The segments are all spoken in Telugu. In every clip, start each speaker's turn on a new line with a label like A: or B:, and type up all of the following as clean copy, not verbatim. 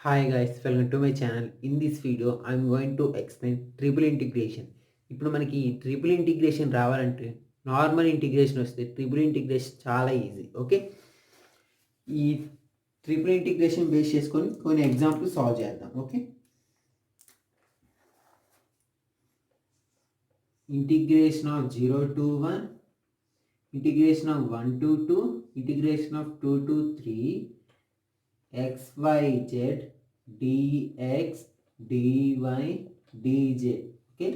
A: Hi guys, welcome to my channel. In this video, I'm going to explain triple integration. ఇప్పుడు మనకి ట్రిపుల్ ఇంటిగ్రేషన్ రావాలంటే నార్మల్ ఇంటిగ్రేషన్ వస్తే ట్రిపుల్ ఇంటిగ్రేషన్ చాలా ఈజీ. ఓకే, ఈ ట్రిపుల్ ఇంటిగ్రేషన్ బేస్ చేసుకొని కొన్ని ఎగ్జాంపుల్ సాల్వ్ చేద్దాం. Okay, integration of 0 to 1, integration of 1 to 2, integration of 2 to 3, xyz dx dy dz. Okay,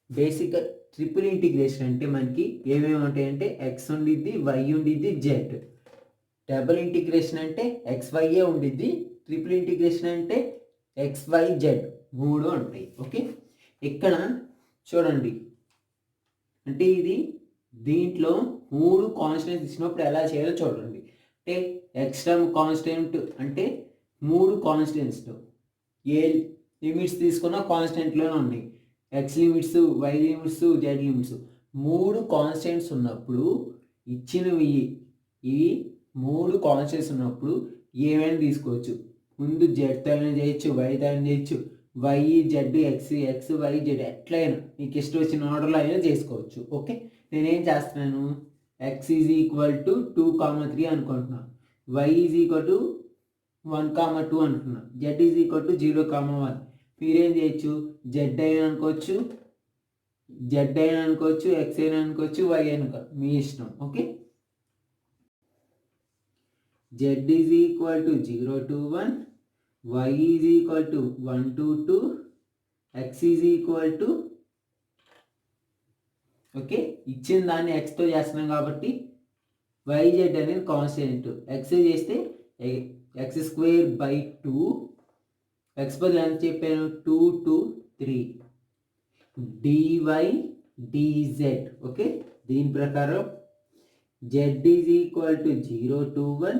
A: బేసిక్గా ట్రిపుల్ ఇంటిగ్రేషన్ అంటే మనకి ఏమేమి ఉంటాయంటే ఎక్స్ ఉండిద్ది, వై ఉండిద్ది, జెడ్. డబుల్ ఇంటిగ్రేషన్ అంటే ఎక్స్వైఏ ఉండిద్ది, ట్రిపుల్ ఇంటిగ్రేషన్ అంటే ఎక్స్వై జెడ్ మూడు ఉంటాయి. ఓకే, ఇక్కడ చూడండి, అంటే ఇది దీంట్లో మూడు కాన్స్టెంట్స్ ఇచ్చినప్పుడు ఎలా చేయాలో చూడండి. అంటే ఎక్స్ టర్మ్ కాన్స్టెంట్ అంటే మూడు కాన్స్టెంట్స్లో ఏ లిమిట్స్ తీసుకున్నా కాన్స్టెంట్లోనే ఉన్నాయి. X limits, Y limits, Z limits మూడు కాన్స్టెంట్స్ ఉన్నప్పుడు ఇచ్చినవి ఇవి మూడు కాన్స్టెంట్స్ ఉన్నప్పుడు ఏమైనా తీసుకోవచ్చు. ముందు జెడ్తో అయినా చేయొచ్చు, వైతో అయినా చేయొచ్చు, Y Z X, X Y Z ఎట్లయినా మీకు ఇష్టం వచ్చిన ఆర్డర్లో అయినా చేసుకోవచ్చు. ఓకే, నేనేం చేస్తున్నాను, ఎక్స్ ఈజ్ ఈక్వల్ టు 2,3 అనుకుంటున్నాను, వై ఈజ్ ఈక్వల్ టు 1,2 అనుకున్నాను, జెడ్ ఈజ్ ఈక్వల్ టు 0,1. మీరేం చేయొచ్చు, జెడ్ అయినా అనుకోవచ్చు, ఎక్స్ అయినా అనుకోవచ్చు, వై అనుకో, మీ ఇష్టం. Okay, Z is equal to 0 to 1, Y is equal to 1 to 2, X is equal to, okay, ఇచ్చిన దాన్ని ఎక్స్తో చేస్తున్నాం కాబట్టి వైజెడ్ అనేది కాన్స్టెంట్. ఎక్స్ చేస్తే ఎక్స్ స్క్వేర్ బై 2, ఎక్స్ బదులు ఎంత చెప్పాను 2 to 3 dy dz. ఓకే, దీని ప్రకారం Z is equal to 0 to 1,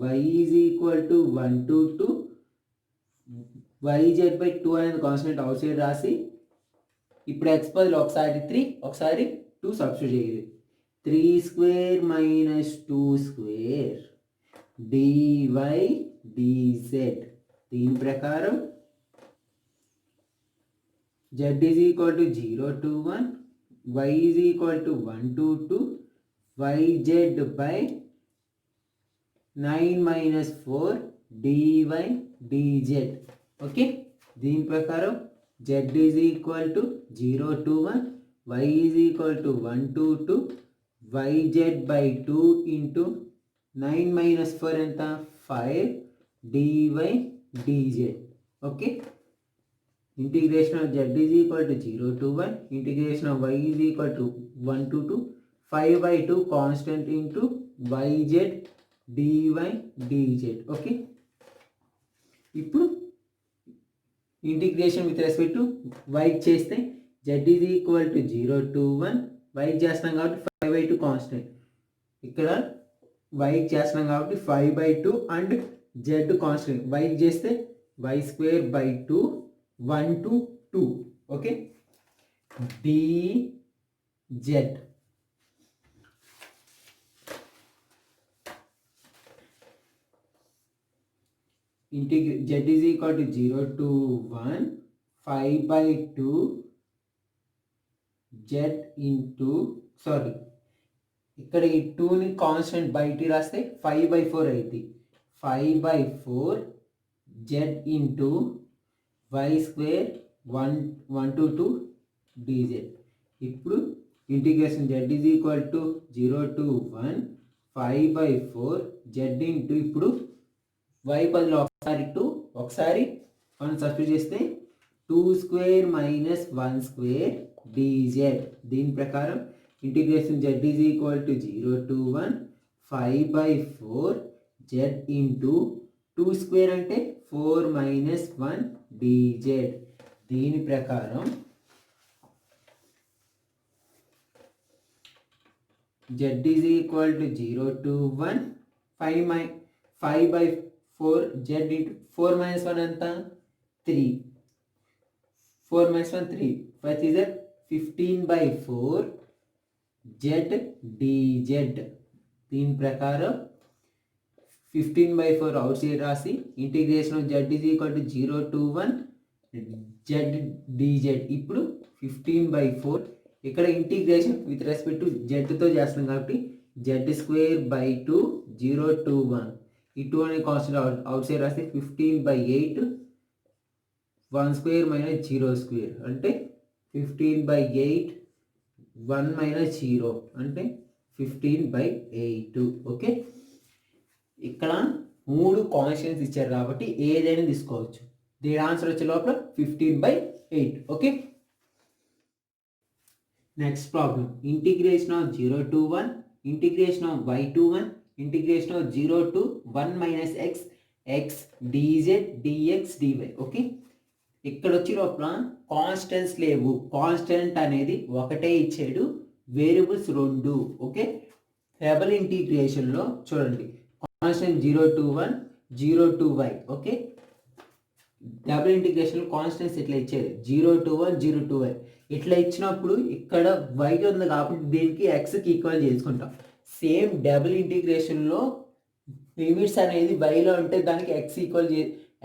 A: Y is equal to 1 to 2, YZ by 2 అనేది కాన్స్టెంట్ అవుట్ సైడ్ రాసి ఇప్పుడు ఎక్స్ బదులు ఒకసారి 3 ఒకసారి 2 సబ్స్టిట్యూట్ చేయాలి. 3 square minus 2 square dy dz. దీని ప్రకారం z is equal to 0 to 1, y is equal to 1 to 2, yz by 9 minus 4 dy dz. Okay, దీని ప్రకారం z is equal to 0 to 1, y is equal to 1 to 2, yz by 2 into 9 minus 4 ఎంత 5 dy dz. Okay, integration of z is equal to 0 to 1, integration of y is equal to 1 to 2, 5/2 constant into yz dy dz. Okay, ఇప్పుడు integration with respect to y చేస్తే z is equal to 0 to 1, y చేస్తున్నాం కాబట్టి 5/2 కాన్స్టెంట్, ఇక్కడ y చేస్తున్నాం కాబట్టి 5/2 అండ్ z కాన్స్టెంట్, y చేస్తే y square by 2 1 to 2. Okay, dz z is equal to 0 to 1 5/2 z into ఇక్కడ ఈ 2ని కాన్స్టెంట్ బయట రాస్తే 5/4 అయింది. 5/4 z into Y square 1 to 2 dz. ఇప్పుడు integration z is equal to 0 to 1 5/4 z into ఇప్పుడు y బదులు ఒకసారి 2 ఒకసారి 1 సబ్స్టిట్యూట్ చేస్తే 2 స్క్వేర్ మైనస్ 1 స్క్వేర్ dz. దీని ప్రకారం integration z is equal to 0 to 1 5/4 z into 2 square అంటే 4 మైనస్ 1 dz. దీని ప్రకారం z is equal to 0 to 1 5/4 z into 4 minus 1 ఎంత 3, 4 minus 1 3, 5 is 15/4 z dz. దీని ప్రకారం 15/4 అవుట్ సైడ్ రాసి integration of z is equal to 0 to 1 z dz. ఇప్పుడు 15/4 ఇక్కడ ఇంటిగ్రేషన్ విత్ రెస్పెక్ట్ టు జెడ్తో చేస్తున్నాం కాబట్టి z²/2 0 to 1 ఈ 2 అనే కాన్స్టెంట్ అవుట్ సైడ్ రాస్తే 15/8 1² - 0² అంటే 15/8 1 - 0 అంటే 15/8. ఓకే, ఇక్కడ 3 కాన్స్టెంట్స్ ఇచ్చారు కాబట్టి ఏదైనా తీసుకోవచ్చు. దీని ఆన్సర్ వచ్చే లోపల 15/8. Okay, next problem integration of 0 to 1 integration of y to 1 integration of 0 to 1 - x x dz dx dy. Okay, ఇక్కడ వచ్చి లోపల కాన్స్టెంట్స్ లేవు. కాన్స్టెంట్ అనేది ఒకటే ఇచ్చాడు, వేరియబుల్స్ 2. ఓకే, డబుల్ ఇంటిగ్రేషన్లో చూడండి constant 0 to 1 0 to y. Okay, double ఇంటిగ్రేషన్లో కాన్స్టెంట్స్ ఇట్లా ఇచ్చేది 0 to 1 0 to y. ఇట్లా ఇచ్చినప్పుడు ఇక్కడ y ఉంది కాబట్టి దీనికి xకి ఈక్వల్ చేసుకుంటాం. సేమ్ డబుల్ ఇంటిగ్రేషన్లో లిమిట్స్ అనేది వైలో ఉంటే దానికి x ఈక్వల్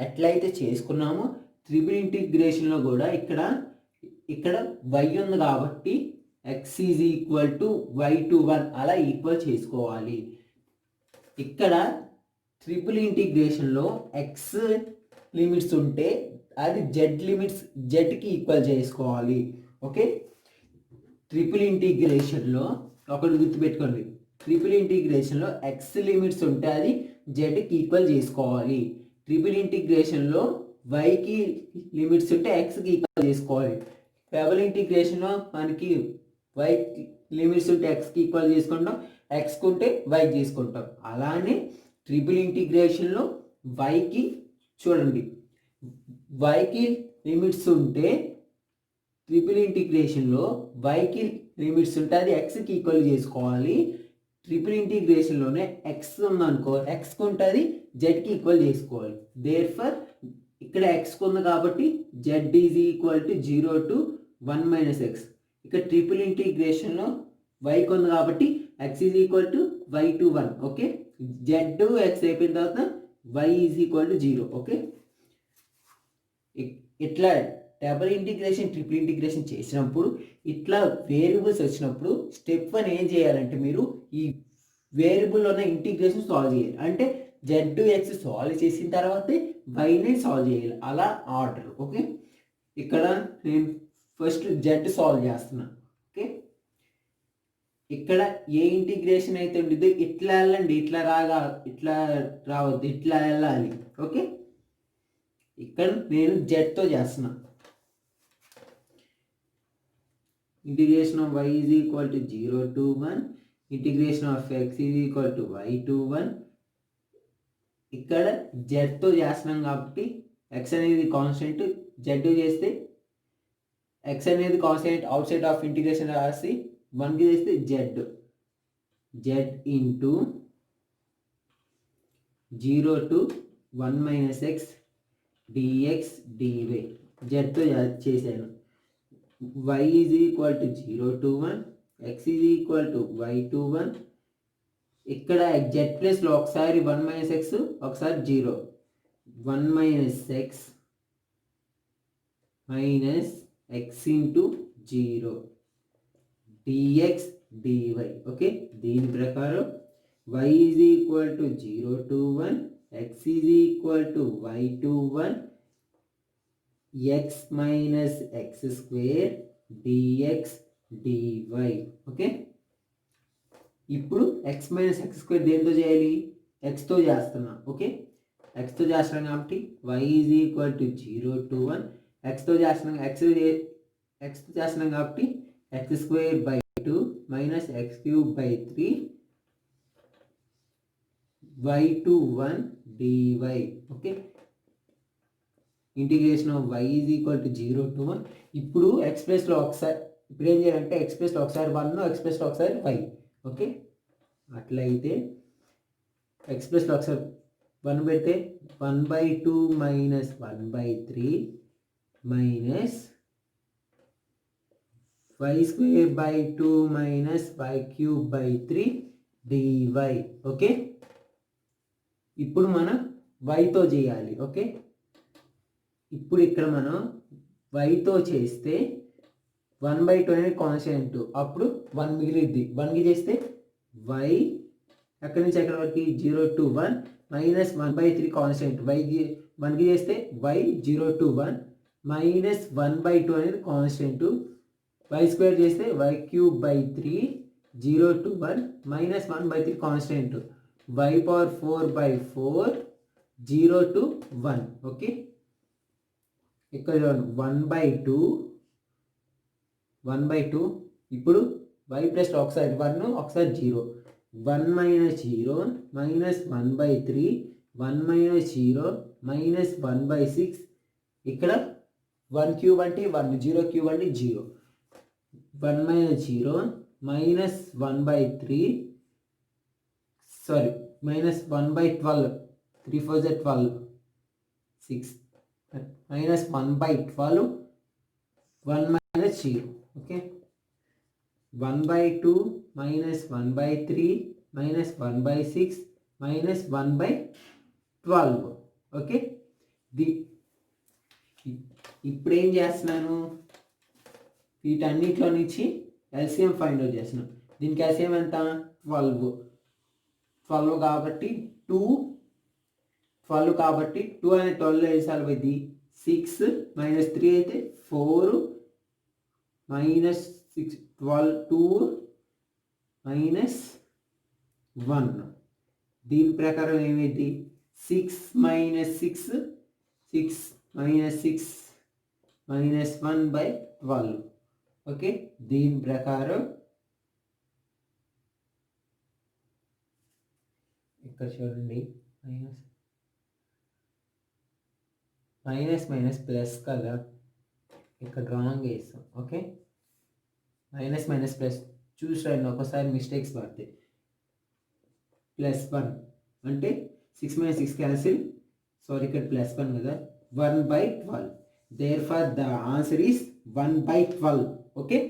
A: ఎట్లయితే చేసుకున్నామో ట్రిపుల్ ఇంటిగ్రేషన్లో కూడా ఇక్కడ y ఉంది కాబట్టి x is equal to y to 1 అలా ఈక్వల్ చేసుకోవాలి. ఇక్కడ ట్రిపుల్ ఇంటిగ్రేషన్లో x లిమిట్స్ ఉంటే అది z లిమిట్స్ zకి ఈక్వల్ చేసుకోవాలి. ఓకే, ట్రిపుల్ ఇంటిగ్రేషన్లో ఒకటి గుర్తుపెట్టుకోండి, ట్రిపుల్ ఇంటిగ్రేషన్లో x లిమిట్స్ ఉంటే అది zకి ఈక్వల్ చేసుకోవాలి. ట్రిపుల్ ఇంటిగ్రేషన్లో yకి లిమిట్స్ ఉంటే xకి ఈక్వల్ చేసుకోవాలి. డబుల్ ఇంటిగ్రేషన్లో మనకి y లిమిట్స్ ఉంటే xకి ఈక్వల్ చేసుకుంటాం, xకి ఉంటే y చేసుకుంటాం. అలానే ట్రిపుల్ ఇంటిగ్రేషన్లో yకి చూడండి yకి లిమిట్స్ ఉంటే ట్రిపుల్ ఇంటిగ్రేషన్లో yకి లిమిట్స్ ఉంటే అది xకి ఈక్వల్ చేసుకోవాలి. ట్రిపుల్ ఇంటిగ్రేషన్లోనే x ఉందనుకో xకి ఉంటుంది zకి ఈక్వల్ చేసుకోవాలి. దేర్ఫర్ ఇక్కడ x ఉంది కాబట్టి z is equal to 0 to 1 - x. ఇక్కడ ట్రిపుల్ ఇంటిగ్రేషన్లో yకి ఉంది కాబట్టి x is equal to y to 1. Okay, z x అయిపోయిన తర్వాత y is equal to 0. Okay, ఇట్లా డబుల్ ఇంటిగ్రేషన్ ట్రిపుల్ ఇంటిగ్రేషన్ చేసినప్పుడు ఇట్లా వేరియబుల్స్ వచ్చినప్పుడు స్టెప్ 1 ఏం చేయాలంటే మీరు ఈ వేరియబుల్లో ఉన్న ఇంటిగ్రేషన్ సాల్వ్ చేయాలి. అంటే z x సాల్వ్ చేసిన తర్వాతే yని సాల్వ్ చేయాలి, అలా ఆర్డర్. ఓకే, ఇక్కడ నేను ఫస్ట్ z సాల్వ్ చేస్తున్నాను. ఓకే, ఇక్కడ ఏ ఇంటిగ్రేషన్ అయితే ఉంటుందో ఇట్లా వెళ్ళండి, ఇట్లా రావద్దు, ఇట్లా వెళ్ళాలి. ఓకే, ఇక్కడ నేను జెడ్తో చేస్తున్నా. Integration of y is equal to 0 to 1 integration of x is equal to y to 1. ఇక్కడ జెడ్తో చేస్తున్నాం కాబట్టి x అనేది కాన్స్టెంట్, జెడ్ చేస్తే x అనేది constant out side of integration రాసి 1కి చేస్తే Z into 0 to 1 - x dx dy. జెడ్తో చేశాను. y is equal to 0 to 1 x is equal to y to 1. ఇక్కడ z ప్లేస్లో ఒకసారి 1 - x ఒకసారి 0 1 - x minus x into 0 dx dy. Okay, దీని ప్రకారం y is equal to 0 to 1 x is equal to y to 1 x minus x² dx dy. Okay, ఇప్పుడు x మైనస్ x² దేంతో చేయాలి? xతో చేస్తున్నా. ఓకే, xతో చేస్తున్నాం కాబట్టి y is equal to 0 to 1 xతో చేస్తున్నాం కాబట్టి x²/2 minus x³/3 y to 1 dy. Okay, integration of y is equal to 0 to 1. ఇప్పుడు x ప్లేస్లో ఒకసారి ఇప్పుడు ఏం చేయాలంటే x ప్లేస్లో ఒకసారి 1 x ప్లేస్లో ఒకసారి y. ఓకే, అట్లయితే x ప్లేస్లో ఒకసారి 1 పెడితే 1/2 minus 1/3 minus y²/2 minus y³/3 dy. Okay, ఇప్పుడు మనం వైతో చేయాలి. ఓకే, ఇప్పుడు ఇక్కడ మనం వైతో చేస్తే 1/2 అనేది కాన్స్టెంట్, అప్పుడు 1 మిగిలిద్ది. 1కి చేస్తే వై ఎక్కడి నుంచి ఎక్కడి వరకు 0 to 1 మైనస్ 1/3 కాన్స్టెంట్. వైకి 1కి చేస్తే వై 0 to 1 మైనస్ 1/2 అనేది కాన్స్టెంట్. వై స్క్వేర్ చేస్తే y³/3 0 to 1 minus 1/3 constant. y⁴/4 0 to 1. Okay, ఇక్కడ 1/2 ఇప్పుడు y ప్లస్ ఒకసారి 1 ఒకసారి 0. 1 మైనస్ 0 మైనస్ 1/3 1 మైనస్ 0 మైనస్ 1/6. ఇక్కడ 1³ అంటే 1 0³ అంటే 0. 1 minus 0 minus 1/3 sorry minus 1/12 3 4 12 6 minus 1/12 1 minus 0. Okay, 1/2 minus 1/3 minus 1/6 minus 1/12. Okay, ఇప్పుడు ఏం చేస్తున్నాను, వీటన్నిటిలో నుంచి ఎల్సిఎం ఫైండ్ అవుట్ చేస్తున్నాను. దీనికి ఎల్సిఎం ఎంత 12 కాబట్టి 12 కాబట్టి 2 అనే 12 వేసాలి. ఇది 6 మైనస్ 3 అయితే 4 మైనస్ 6 12 2 మైనస్ 1. దీని ప్రకారం ఏమైంది 6 మైనస్ 6 6 మైనస్ 6 మైనస్ 1/12. ఓకే, దీని ప్రకారం ఇక్కడ చూడండి మైనస్ మైనస్ ప్లస్ కదా, ఇక్కడ రాంగ్ వేస్తాం. ఓకే, మైనస్ మైనస్ ప్లస్ చూసారండి, ఒకసారి మిస్టేక్స్ పడతాయి. +1 అంటే 6 మైనస్ 6 క్యాన్సిల్, సారీ ఇక్కడ +1 కదా, 1/12. therefore the answer is 1/12. okay,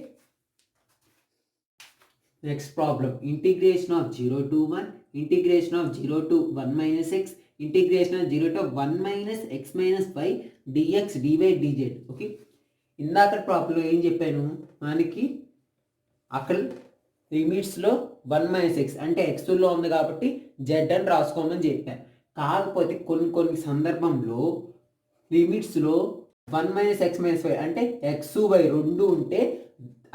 A: next problem, integration of 0 to 1, integration of 0 to 1 minus x, integration of 0 to 1 minus x minus y dx dy dz. Okay, ఇందాక ప్రాబ్లంలో ఏం చెప్పాను, మనకి అక్కడ లిమిట్స్లో 1 మైనస్ ఎక్స్ అంటే ఎక్స్లో ఉంది కాబట్టి జెడ్ అని రాసుకోమని చెప్పాను. కాకపోతే కొన్ని సందర్భంలో లిమిట్స్లో 1 మైనస్ ఎక్స్ మైనస్ వై అంటే ఎక్స్ వై రెండు ఉంటే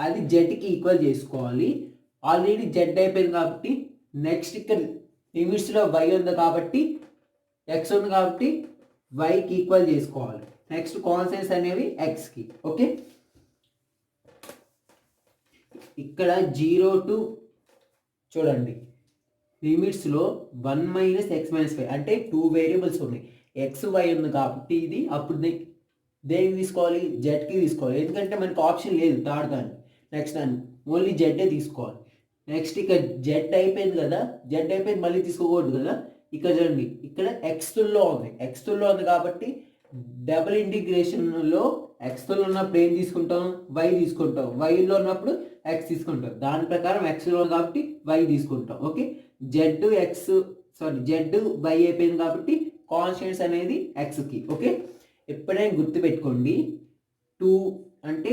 A: అది జెడ్కి ఈక్వల్ చేసుకోవాలి. ఆల్రెడీ జెడ్ అయిపోయింది కాబట్టి నెక్స్ట్ ఇక్కడ లిమిట్స్లో వై ఉంది కాబట్టి ఎక్స్ ఉంది కాబట్టి వైకి ఈక్వల్ చేసుకోవాలి. నెక్స్ట్ కాన్స్టెంట్స్ అనేవి ఎక్స్కి. ఓకే, ఇక్కడ 0 to చూడండి లిమిట్స్లో 1 మైనస్ ఎక్స్ మైనస్ వై అంటే 2 వేరియబుల్స్ ఉన్నాయి. ఎక్స్ వై ఉంది కాబట్టి ఇది అప్పుడు దేనికి తీసుకోవాలి, జెడ్కి తీసుకోవాలి. ఎందుకంటే మనకు ఆప్షన్ లేదు థర్డ్ దాన్ని, నెక్స్ట్ దాన్ని ఓన్లీ జెడ్డే తీసుకోవాలి. నెక్స్ట్ ఇక్కడ జెడ్ అయిపోయింది కదా, జెడ్ అయిపోయింది మళ్ళీ తీసుకోకూడదు కదా. ఇక్కడ చూడండి ఇక్కడ ఎక్స్లో ఉంది కాబట్టి డబుల్ ఇంటిగ్రేషన్లో ఎక్స్లో ఉన్నప్పుడు ఏం తీసుకుంటాం, వై తీసుకుంటాం. వైలో ఉన్నప్పుడు ఎక్స్ తీసుకుంటాం. దాని ప్రకారం ఎక్స్లో ఉంది కాబట్టి వై తీసుకుంటాం. ఓకే, జెడ్ వై అయిపోయింది కాబట్టి కాన్స్టెంట్స్ అనేది ఎక్స్కి. ఓకే, ఎప్పుడైనా గుర్తుపెట్టుకోండి 2 అంటే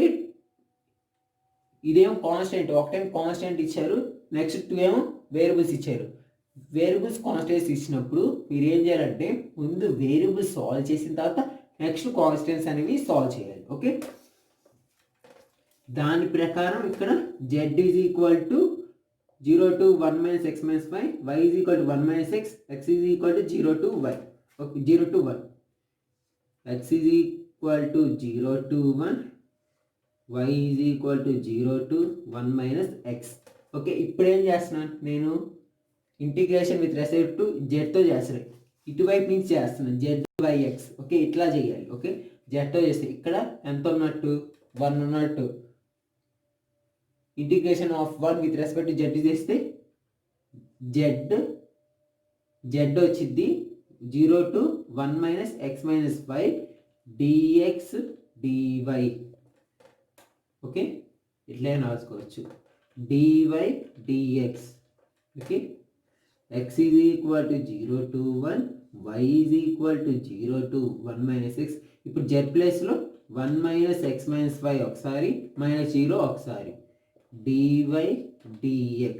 A: ఇదేమో కాన్స్టెంట్, ఒక టైం కాన్స్టెంట్ ఇచ్చారు, నెక్స్ట్ 2 ఏమో వేరియబుల్స్ ఇచ్చారు. వేరియబుల్స్ కాన్స్టెంట్స్ ఇచ్చినప్పుడు మీరు ఏం చేయాలంటే ముందు వేరియబుల్స్ సాల్వ్ చేసిన తర్వాత నెక్స్ట్ కాన్స్టెంట్స్ అనేవి సాల్వ్ చేయాలి. ఓకే, దాని ప్రకారం ఇక్కడ z is equal to 0 to 1 minus x minus y, y is equal to 1 minus x, x is equal to 0 to y. Okay, 0 to 1. x is equal to 0 to 1, y is equal to 0 to 1 minus x. Okay, ఇప్పుడు ఏం చేస్తున్నాను నేను ఇంటిగ్రేషన్ విత్ రెస్పెక్ట్ టు జెడ్తో చేస్తున్నాను. ఇటువైపు నుంచి చేస్తున్నాను ZYX. ఓకే, ఇట్లా చేయాలి. ఓకే, జెడ్తో చేస్తే ఇక్కడ ఎంత ఉన్నట్టు 1 ఉన్నట్టు. Integration of 1 with respect to Z చేస్తే జెడ్ వచ్చింది 0 to 1 minus x minus y dx dy. Okay, ఇట్లా రాసుకోవచ్చు dy dx. Okay, x is equal to 0 to 1, y is equal to 0 to 1 minus x. ఇప్పుడు z ప్లేస్లో 1 మైనస్ x మైనస్ y ఒకసారి మైనస్ 0 ఒకసారి dy dx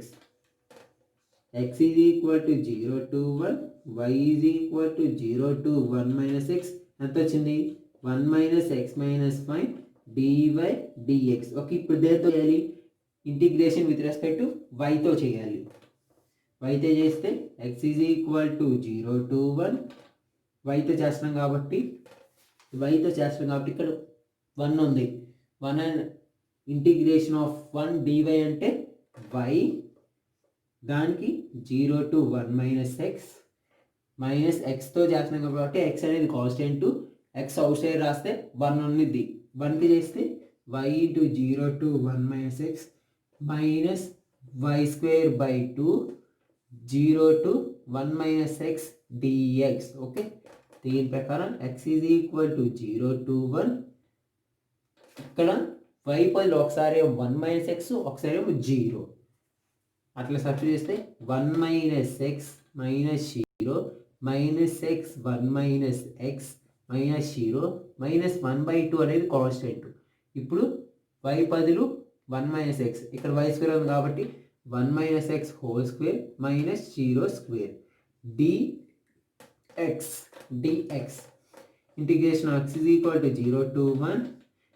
A: x is equal to 0 to 1, y is equal to 0 to 1 minus x. ఎంత వచ్చింది 1 minus x minus y dy dx. Okay, ఇప్పుడు దేంతో చేయాలి? ఇంటిగ్రేషన్ విత్ రెస్పెక్ట్ టు వైతో చేయాలి. వైతో చేస్తే x is equal to 0 to 1, వైతో చేస్తున్నాం కాబట్టి ఇక్కడ 1 ఉంది. 1 అండ్ ఇంటిగ్రేషన్ ఆఫ్ 1 dy అంటే y, దానికి 0 టు 1 మైనస్ ఎక్స్ మైనస్ ఎక్స్తో చేస్తున్నాం కాబట్టి ఎక్స్ అనేది కాన్స్టెంట్. ఎక్స్ అవుట్ సైడ్ రాస్తే 1 ఉన్నది. 1కి చేస్తే y into 0 to 1 minus X minus Y square by 2 0 to 1 minus X dx. Okay, దీని ప్రకారం X is equal to 0 to 1. ఇక్కడ y పదిలో ఒకసారి 1 మైనస్ ఎక్స్ ఒకసారి 0 అట్లా సబ్స్టిట్యూట్ చేస్తే 1 minus X minus 0 minus X 1 minus X minus 0 minus 1/2 అనేది కాన్స్టెంట్. ఇప్పుడు y పదులు 1 మైనస్ ఎక్స్, ఇక్కడ y స్క్వేర్ ఉంది కాబట్టి 1 minus x whole square minus 0 square dx integration x is equal to 0 to 1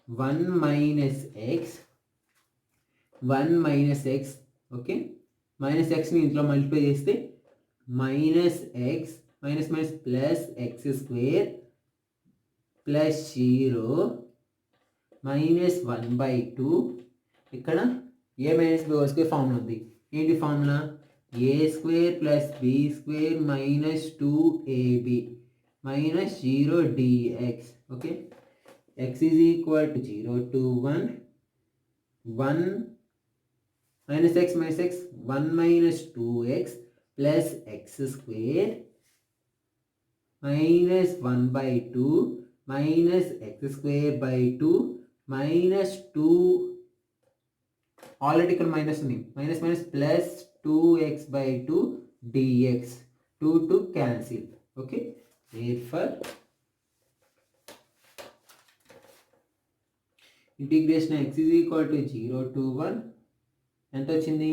A: 1 minus x okay, minus ఎక్స్ని ఇంట్లో మల్టిప్లై చేస్తే minus X minus minus plus X square plus 0 minus 1/2. ఇక్కడ ఏ minus B whole square formula ఉంది. ఏంటి formula? A square plus B square minus 2ab minus 0 dx. Okay, x is equal to 0 to 1 1 minus X 1 minus 2x plus X square minus 1/2 minus X square by 2 minus 2 already ఇక్కడ మైనస్ ఉంది, minus minus plus 2x/2 dx. 2 cancel. Okay, therefore integration x is equal to 0 to 1 ఎంత వచ్చింది?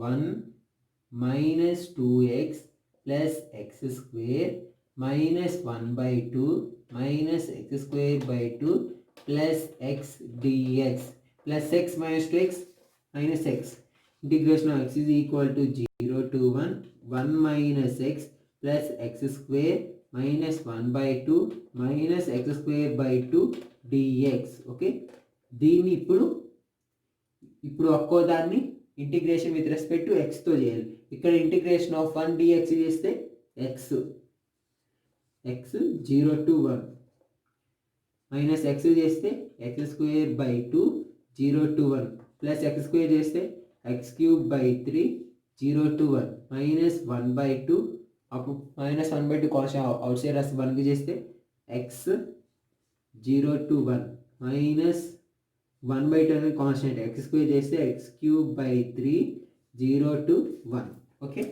A: 1 minus 2x plus X square minus 1/2 minus X square by 2 plus X dx plus X minus 2x minus X. Integration x is equal to 0 to 1 1 minus X plus X square minus 1/2 minus X square by 2 dx. Okay, దీన్ని ఇప్పుడు ఒక్కో దాన్ని ఇంటిగ్రేషన్ విత్ రెస్పెక్ట్ టు ఎక్స్తో చేయాలి. ఇక్కడ ఇంటిగ్రేషన్ ఆఫ్ 1 dx చేస్తే ఎక్స్ 0 టు 1 మైనస్ ఎక్స్ చేస్తే X square by 2 0 to 1 plus X square చేస్తే X cube by 3 0 to 1 minus 1/2 అప్పుడు మైనస్ 1/2 కాన్స్టెంట్ అవుట్ సైడ్ రాస్తే 1కి చేస్తే ఎక్స్ 0 టు 1 మైనస్ 1/2 అనేది కాన్స్టెంట్, ఎక్స్ స్క్వేర్ చేస్తే X cube by 3 0 to 1. Okay,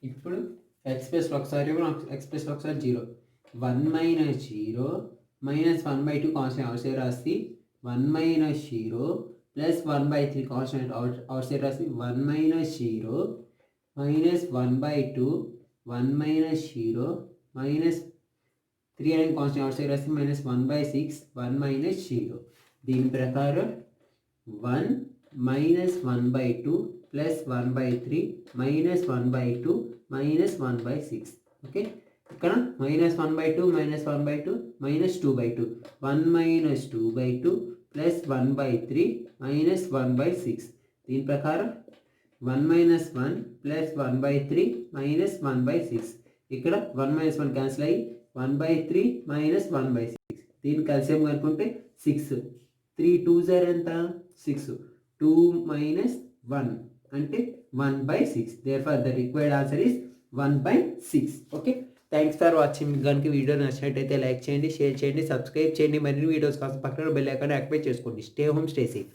A: ఇప్పుడు ఎక్స్ప్రెస్ ఒకసారి 0 1 minus 0 minus 1/2 constant outside రాసి 1 minus 0 plus 1/3 constant outside రాసి 1 మైనస్ 0 మైనస్ 1/2 1 మైనస్ 0 మైనస్ 3 అనేది కాన్స్టెంట్ అవుట్ సైడ్ రాసి మైనస్ 1/6 1 మైనస్ 0. దీని ప్రకారం 1 minus 1/2 plus 1/3 minus 1/2 minus 1/6. Okay, ఇక్కడ minus 1/2 minus 1/2 minus 2/2 1 minus 2/2 plus 1/3 minus 1/6. దీని ప్రకారం 1 మైనస్ 1 ప్లస్ 1/3 మైనస్ 1/6. ఇక్కడ 1 మైనస్ 1 క్యాన్సిల్ అయ్యి 1/3 మైనస్ 1/6. దీన్ని కలిసేం కనుక్కుంటే 6 3 2s ఎంత 6 2 మైనస్ 1 అంటే 1/6. therefore the required answer is 1/6. Okay, thanks for watching. మీకు కనుక వీడియో నచ్చినట్టయితే లైక్ చేయండి, షేర్ చేయండి, సబ్స్క్రైబ్ చేయండి. మరిన్ని వీడియోస్ కోసం పక్కన బెల్ ఐకాన్ యాక్టివేట్ చేసుకోండి. Stay home, stay safe.